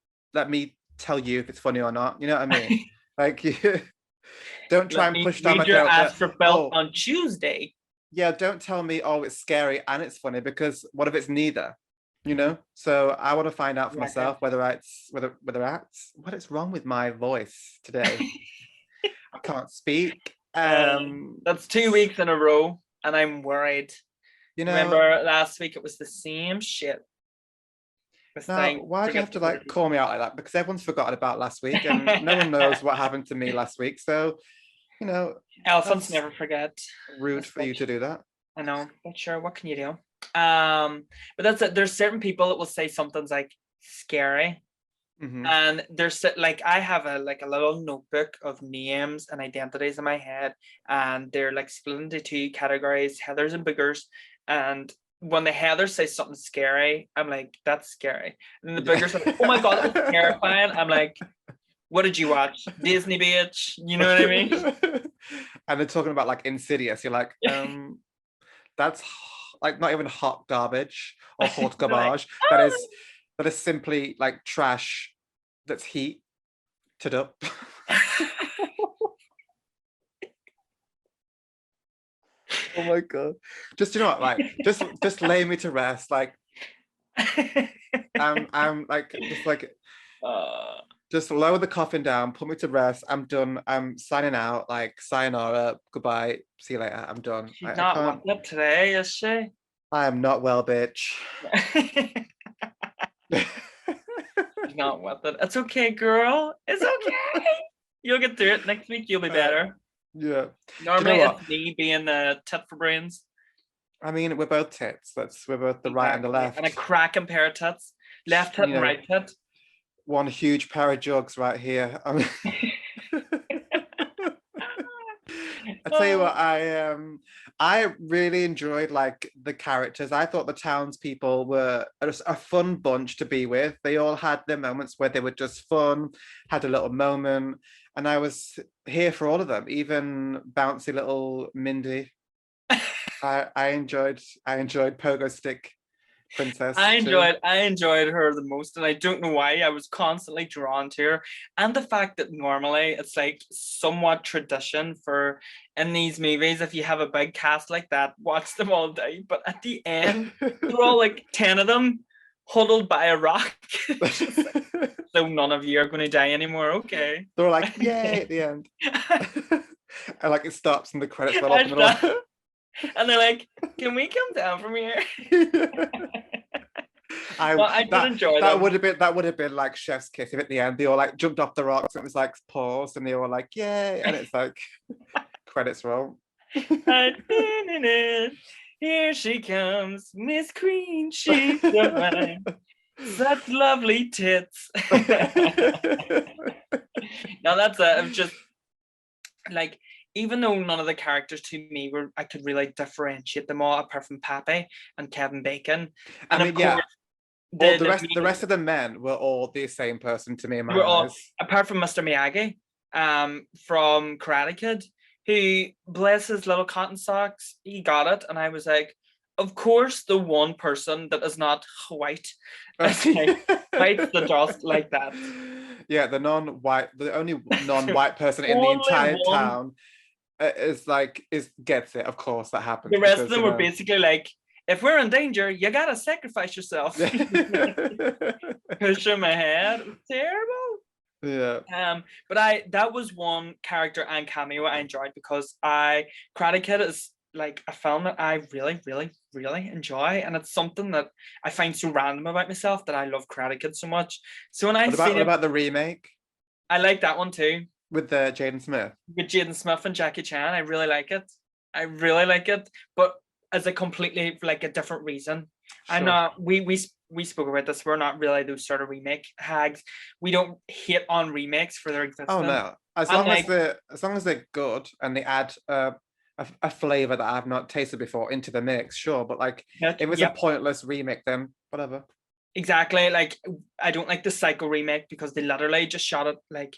tell you if it's funny or not. You know what I mean? Like, don't try and push down my throat. Ask for belt on Tuesday. Yeah, don't tell me, oh, it's scary and it's funny, because what if it's neither? You know? So I want to find out for myself whether what is wrong with my voice today? I can't speak. That's 2 weeks in a row, and I'm worried. You know, remember last week it was the same shit. Now, why do you have to like call me out like that? Because everyone's forgotten about last week, and no one knows what happened to me last week. So, you know, elephants never forget. Rude for you to do that. I know, but sure, what can you do? But that's it. There's certain people that will say something's like scary, And there's like I have a little notebook of names and identities in my head, and they're like split into two categories: Heathers and Boogers. And when the Heathers say something scary, I'm like, that's scary. And the Boogers are like, oh my god, that's terrifying. I'm like, what did you watch? Disney, bitch. You know what I mean? And they're talking about like Insidious. You're like, that's like not even hot garbage or hot garbage. Like, that is simply like trash that's heated up. Oh my god. Just, you know what, like just lay me to rest. Like I'm like just lower the coffin down, put me to rest. I'm done. I'm signing out. Like, sayonara, goodbye, see you later. I'm done. She's not up today, is she? I am not well, bitch. She's not with it. It's okay, girl. It's okay. You'll get through it. Next week, you'll be better. Yeah. Normally, it's me being the tit for brains. I mean, we're both tits. We're both the right and the left. And a cracking pair of tits. Left tit and right tit. One huge pair of jugs right here. I mean, I tell you what, I really enjoyed like the characters. I thought the townspeople were just a fun bunch to be with. They all had their moments where they were just fun, had a little moment, and I was here for all of them. Even bouncy little Mindy. I enjoyed Pogo Stick Princess. I enjoyed her the most, and I don't know why. I was constantly drawn to her, and the fact that normally it's like somewhat tradition for in these movies, if you have a big cast like that, watch them all day, but at the end they're all like 10 of them huddled by a rock. So none of you are going to die anymore. Okay, they're like, yay at the end. And like it stops and the credits roll up and they're like, can we come down from here? I did enjoy that. That would have been like Chef's Kiss if at the end they all like jumped off the rocks and it was like paused and they were like, yay, and it's like credits roll. Here she comes, Miss Queen, she's so fine. Such lovely tits. Now that's I'm just like, even though none of the characters to me I could really differentiate them all apart from Pappy and Kevin Bacon. And I mean, of course, the rest of the men were all the same person to me in my eyes. Apart from Mr. Miyagi, from Karate Kid, who, bless his little cotton socks, he got it. And I was like, of course, the one person that is not white bites the dust like that. Yeah, the only non-white person in the entire town gets it. Of course, that happens. The rest of them were basically like, if we're in danger, you gotta sacrifice yourself. Push him ahead. It's terrible. Yeah. But that was one character and cameo I enjoyed because Karate Kid is like a film that I really, really, really enjoy, and it's something that I find so random about myself that I love Karate Kid so much. So when what about the remake? I like that one too. With Jaden Smith. With Jaden Smith and Jackie Chan, I really like it. But as a completely like a different reason. Sure. I'm not. We spoke about this. We're not really those sort of remake hags. We don't hate on remakes for their existence. Oh no! As long as they're good and they add a flavor that I've not tasted before into the mix, sure. But like, if it's a pointless remake, then whatever. Exactly. Like, I don't like the Psycho remake because they literally just shot it like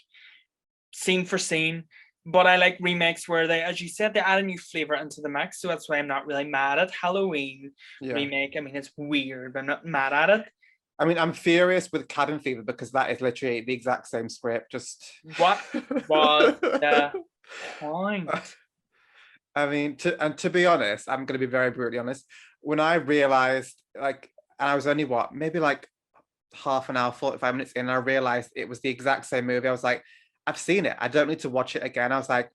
scene for scene. But I like remakes where they, as you said, they add a new flavor into the mix. So that's why I'm not really mad at Halloween remake. I mean, it's weird, but I'm not mad at it. I mean, I'm furious with Cabin Fever because that is literally the exact same script. Just what was the point? I mean, to be honest, I'm going to be very brutally honest. When I realized, like, and I was only maybe like half an hour, 45 minutes in, and I realized it was the exact same movie. I was like, I've seen it. I don't need to watch it again. I was like,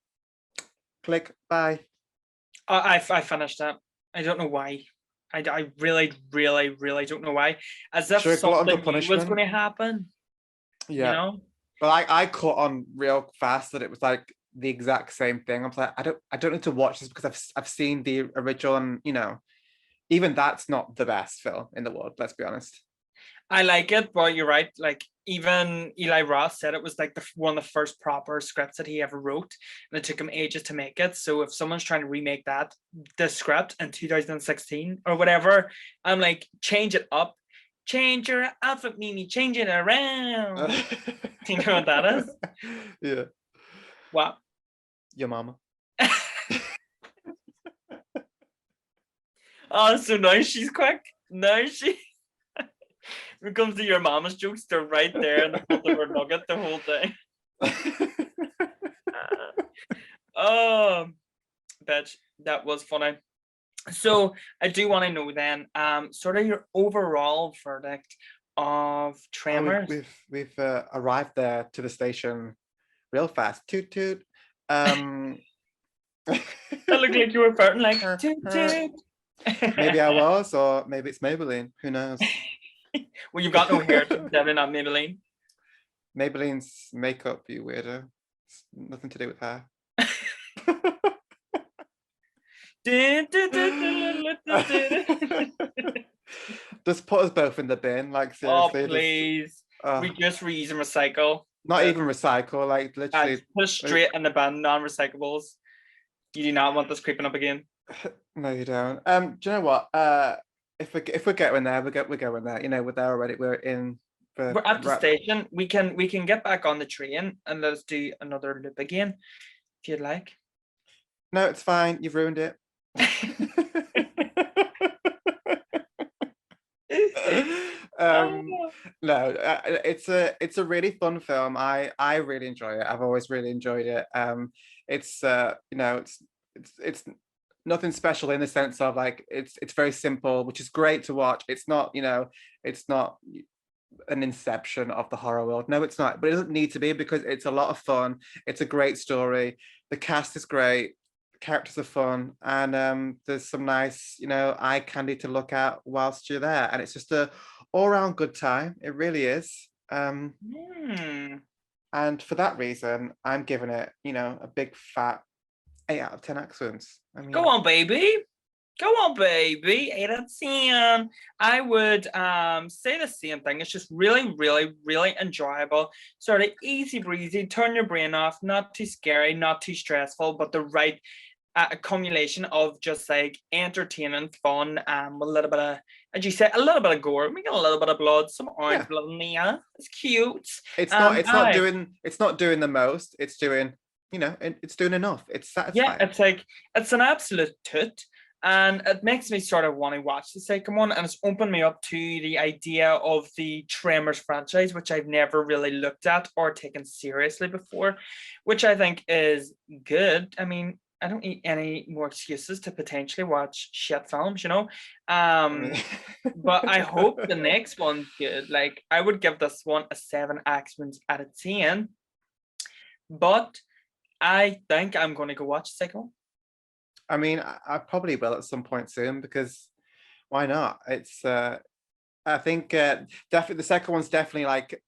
click, bye. I finished that. I don't know why. I really, really, really don't know why. As if something was going to happen. Yeah. You know? But I caught on real fast that it was like the exact same thing. I was like, I don't need to watch this because I've seen the original, and you know, even that's not the best film in the world. Let's be honest. I like it, but you're right. Like even Eli Roth said it was like one of the first proper scripts that he ever wrote, and it took him ages to make it. So if someone's trying to remake the script in 2016 or whatever, I'm like, change it up, change your outfit, Mimi, change it around. Do you know what that is? Yeah. What? Your mama. Oh, so now she's quick. Now she. When it comes to your mama's jokes, they're right there in the front of her nugget the whole thing. Oh, bitch, that was funny. So I do want to know then, sort of your overall verdict of Tremors. We've arrived there to the station real fast. Toot toot. That looked like you were farting like toot toot. Maybe I was, or maybe it's Maybelline. Who knows? Well, you've got no hair, so definitely not Maybelline. Maybelline's makeup, you weirdo. It's nothing to do with hair. Just put us both in the bin, like seriously. Oh, please. We just reuse and recycle. Not even recycle, like literally. Put straight in the bin, non-recyclables. You do not want this creeping up again. No, you don't. Do you know what? If we're going there, we're going there. You know, we're there already. We're in. We're at the station. We can get back on the train and let's do another loop again, if you'd like. No, it's fine. You've ruined it. No, it's a really fun film. I really enjoy it. I've always really enjoyed it. It's you know, it's nothing special in the sense of like it's very simple, which is great to watch. It's not, you know, it's not an Inception of the horror world. No, it's not, but it doesn't need to be because it's a lot of fun. It's a great story. The cast is great. The characters are fun, and there's some nice, you know, eye candy to look at whilst you're there, and it's just a all-round good time. It really is. And for that reason, I'm giving it, you know, a big fat 8 out of 10 accents. I mean, go on, baby. 8 out of 10. I would say the same thing. It's just really, really, really enjoyable. Sort of easy breezy, turn your brain off, not too scary, not too stressful, but the right accumulation of just like entertaining, fun, a little bit of, as you say, a little bit of gore. We got a little bit of blood, some orange blood in there. It's cute. It's not doing the most. It's doing, you know, it's doing enough. It's satisfying. Yeah, it's an absolute toot. And it makes me sort of want to watch the second one, and it's opened me up to the idea of the Tremors franchise, which I've never really looked at or taken seriously before, which I think is good. I mean, I don't need any more excuses to potentially watch shit films, you know. But I hope the next one's good. Like, I would give this one a 7 accents out of 10. But I think I'm going to go watch the second one. I mean, I probably will at some point soon, because why not? It's I think definitely the second one's definitely like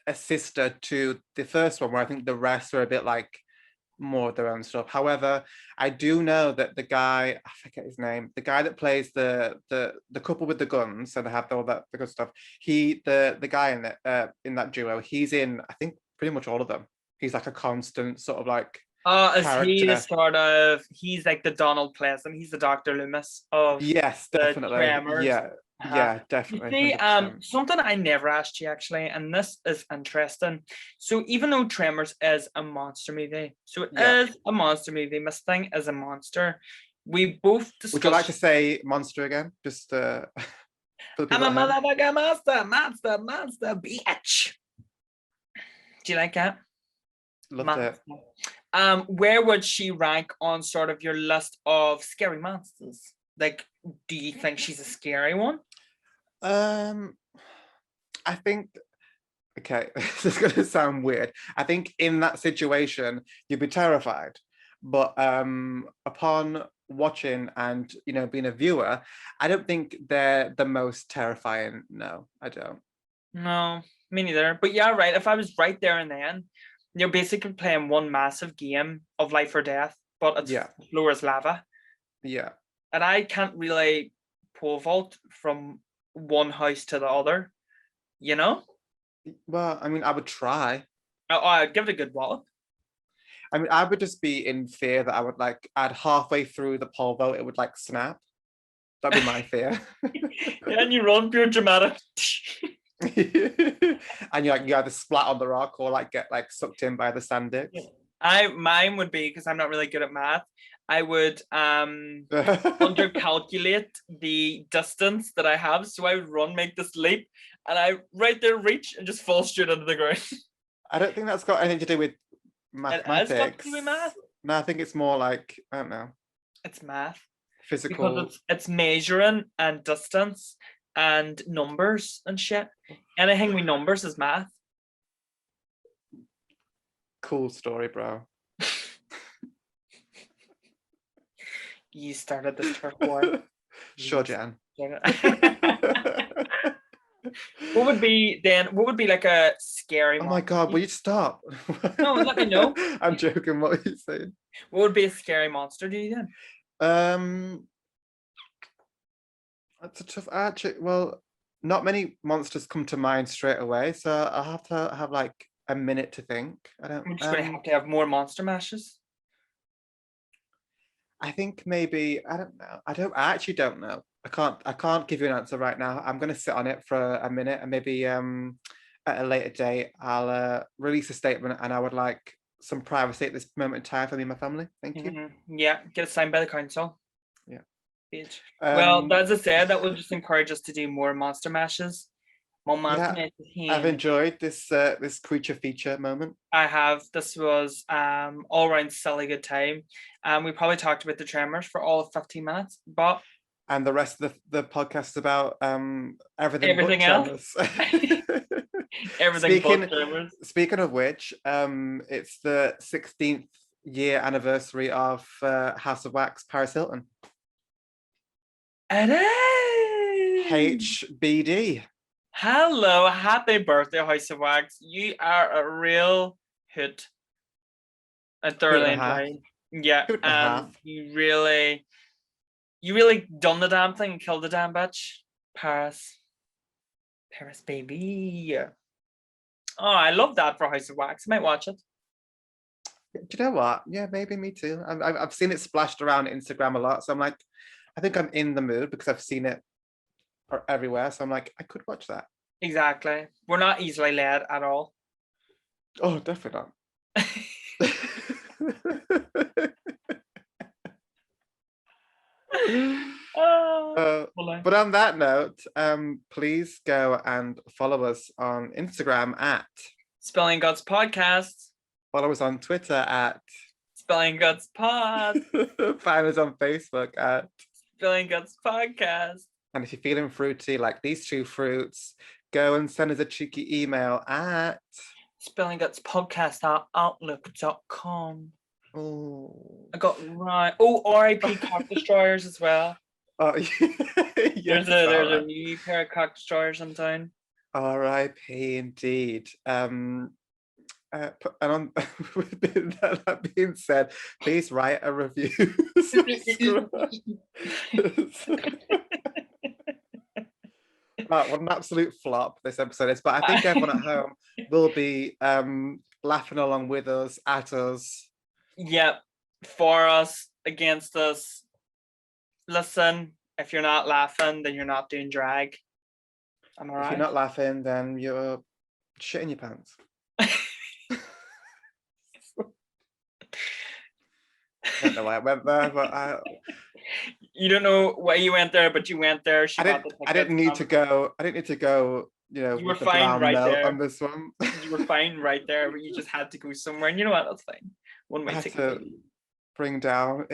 a sister to the first one, where I think the rest are a bit like more of their own stuff. However, I do know that the guy, I forget his name, the guy that plays the couple with the guns, and they have all that the good stuff. The guy in that duo, he's in, I think, pretty much all of them. He's like a constant sort of like. Is he the sort of, he's like the Donald Pleasant, he's the Dr. Loomis of definitely. Tremors. Yeah, definitely. You see, something I never asked you actually, and this is interesting. So even though Tremors is a monster movie, so it is a monster movie, Miss Thing is a monster. We both discussed. Would you like to say monster again? Just I'm a motherfucking monster, bitch. Do you like that? Loved it. Where would she rank on sort of your list of scary monsters? Like, do you think she's a scary one? I think, okay, this is going to sound weird. I think in that situation, you'd be terrified. But upon watching and, you know, being a viewer, I don't think they're the most terrifying. No, I don't. No, me neither. But yeah, right. If I was right there and then, you're basically playing one massive game of life or death, but it's the floor is lava. Yeah. And I can't really pole vault from one house to the other. You know? Well, I mean, I would try. I'd give it a good wallop. I mean, I would just be in fear that I would add halfway through the polvo, it would snap. That'd be my fear. And you run pure dramatic. And you either splat on the rock or get sucked in by the sand dicks. Mine would be, because I'm not really good at math, I would undercalculate the distance that I have. So I would make this leap, and I right there reach and just fall straight into the ground. I don't think that's got anything to do with mathematics. It has got to do with math. No, I think it's more I don't know. It's math. Physical. Because it's measuring and distance and numbers and shit. Anything with numbers is math. Cool story, bro. You started this turf war. Sure, Jan. What would be like a scary monster? Oh my god, will you stop? No, let me know. I'm joking, what are you saying? What would be a scary monster to you then? That's a tough well, not many monsters come to mind straight away, so I'll have to have a minute to think. I'm just gonna have to have more monster mashes. I think maybe I don't know. I actually don't know. I can't give you an answer right now. I'm gonna sit on it for a minute, and maybe at a later date I'll release a statement, and I would like some privacy at this moment in time for me and my family. Thank you. Yeah, get it signed by the council. Yeah. Well, as I said, that will just encourage us to do more monster mashes. I've enjoyed this this creature feature moment. I have. This was all around silly good time. We probably talked about the Tremors for all of 15 minutes, but and the rest of the podcast is about everything else. Everything but Tremors. Speaking of which, it's the 16th year anniversary of House of Wax, Paris Hilton. It is HBD. Hello, happy birthday, House of Wax. You are a real hoot. I thoroughly enjoy. Yeah, you really done the damn thing and killed the damn bitch. Paris, baby. Oh, I love that for House of Wax. I might watch it. Do you know what? Yeah, maybe me too. I've seen it splashed around Instagram a lot, so I'm like, I think I'm in the mood because I've seen it everywhere. So I'm like, I could watch that. Exactly. We're not easily led at all. Oh, definitely not. But on that note, please go and follow us on Instagram at Spilling Guts Podcast. Follow us on Twitter at Spilling Guts Pod. Find us on Facebook at Spilling Guts Podcast. And if you're feeling fruity like these two fruits, go and send us a cheeky email at spillinggutspodcast@outlook.com. Oh, I got right. Oh, R.I.P. Cock Destroyers as well. Oh, yes, there's a new pair of Cock Destroyers in town. R.I.P. indeed. And on that being said, please write a review. What an absolute flop this episode is, but I think everyone at home will be laughing along with us, at us. Yep, for us, against us. Listen, if you're not laughing, then you're not doing drag. Am I right? If you're not laughing, then you're shitting your pants. I don't know why I went there, but you don't know why you went there, but you went there. I didn't need to go. You know, you were fine right there on this one. You were fine right there, but you just had to go somewhere, and you know what? That's fine. One way to bring down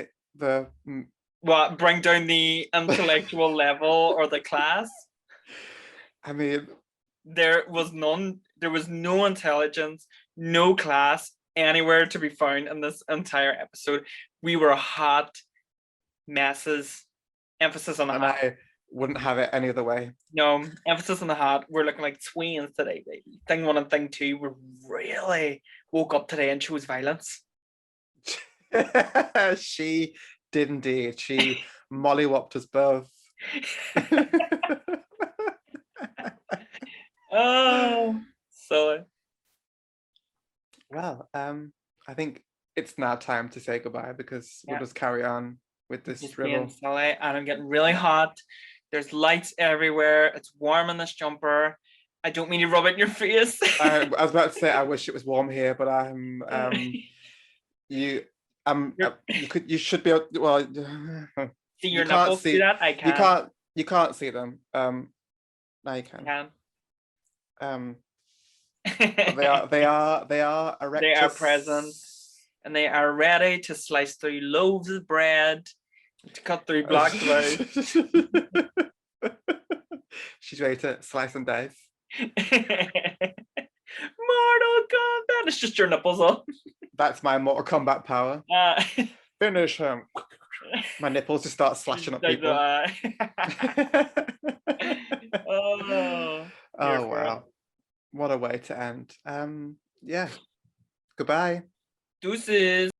bring down the intellectual level or the class. I mean, there was no intelligence, no class anywhere to be found in this entire episode. We were hot messes. Emphasis on the hot. I wouldn't have it any other way. No, emphasis on the hot. We're looking like twins today, baby. Thing 1 and thing 2 were really woke up today and chose violence. She did indeed. She mollywopped us both. Oh, silly. Well, I think it's now time to say goodbye because we'll just carry on with this Just dribble. being silly, and I'm getting really hot. There's lights everywhere. It's warm in this jumper. I don't mean to rub it in your face. I was about to say I wish it was warm here, but you should be able. Well, See your you can't nipples? see See that? I can. You can't see them. Now you can. They are erectus. They are present, and they are ready to slice through loaves of bread, to cut through black clouds. She's ready to slice and dice. Mortal Kombat. It's just your nipples on. That's my Mortal Kombat power. Finish him. My nipples just start slashing up people. Oh wow. What a way to end. Yeah. Goodbye. Deuces.